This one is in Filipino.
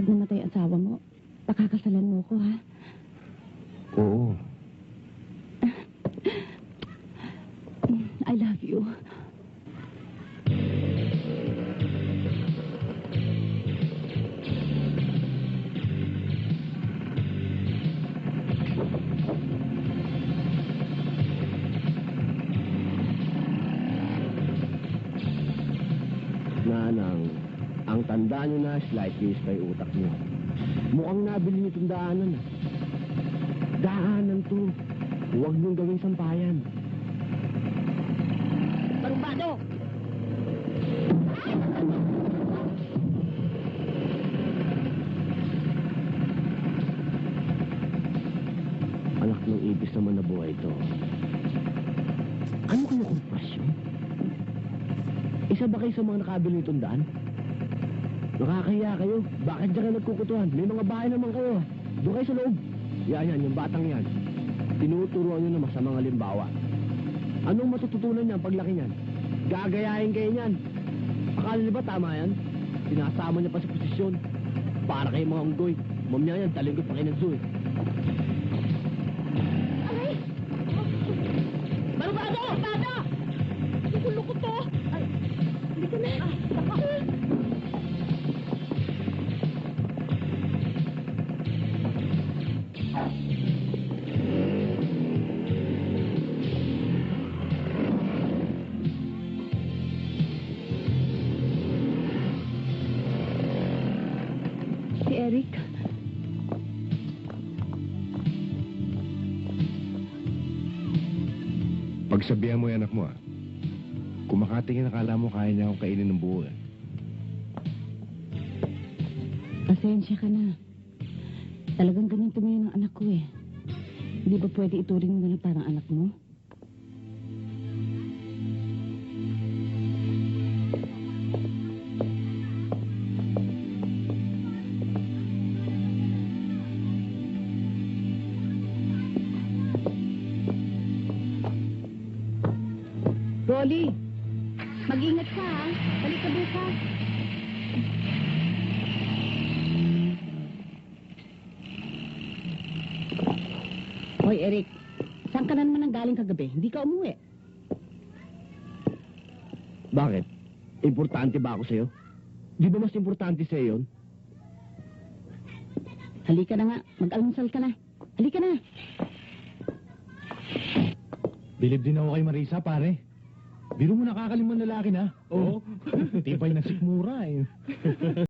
Pag namatay asawa mo, pakakasalan mo ko, ha? Oo. I love you. Nanang, ang tanda nyo na slight case kay utak nyo. Mukhang nabili nyo itong daanan ah. Daanan to. Huwag nyo gawing sampayan. Barumbado! Anak ng ibis naman na buhay ito. Ano kayo korporasyon? Isa ba kayo sa mga nakabili nitong daan? Nakakahiya kayo. Bakit dyan kayo nagkukutuhan? May mga bahay naman kayo. Doon kayo sa loob. Yan, yung batang yan. Tinuturuan nyo na masamang halimbawa. Anong matututunan niyan paglaki niyan? Gagayahin kayo niyan. Akala niyo ba tama yan? Sinasama niya pa sa posisyon. Para kayo mga unggoy. Mamaya yan, talinggot pa kayo ng zoo eh. Aray! Barumbado! Barumbado! Nagulo ko to! Ay, hindi ka na. Si Eric. Pagsabihan mo yung anak mo, ah. Kung makatingin, akala mo kaya niya akong kainin ng buo, eh. Pasensya ka na. Talagang ganyan tumingin ng anak ko eh. Hindi ba pwede ituring mo na parang anak mo? Rolly, mag-ingat ka ha. Balik ka bukas. Hoy, Eric. Saan ka na naman ang galing kagabi? Hindi ka umuwi. Bakit? Importante ba ako sa'yo? Di ba mas importante sa'yo yun? Halika na nga. Mag-almusal ka na. Halika na. Bilib din ako kay Marisa, pare. Biro mo nakakalimang lalaki na. Oo. Tibay na sikmura, eh.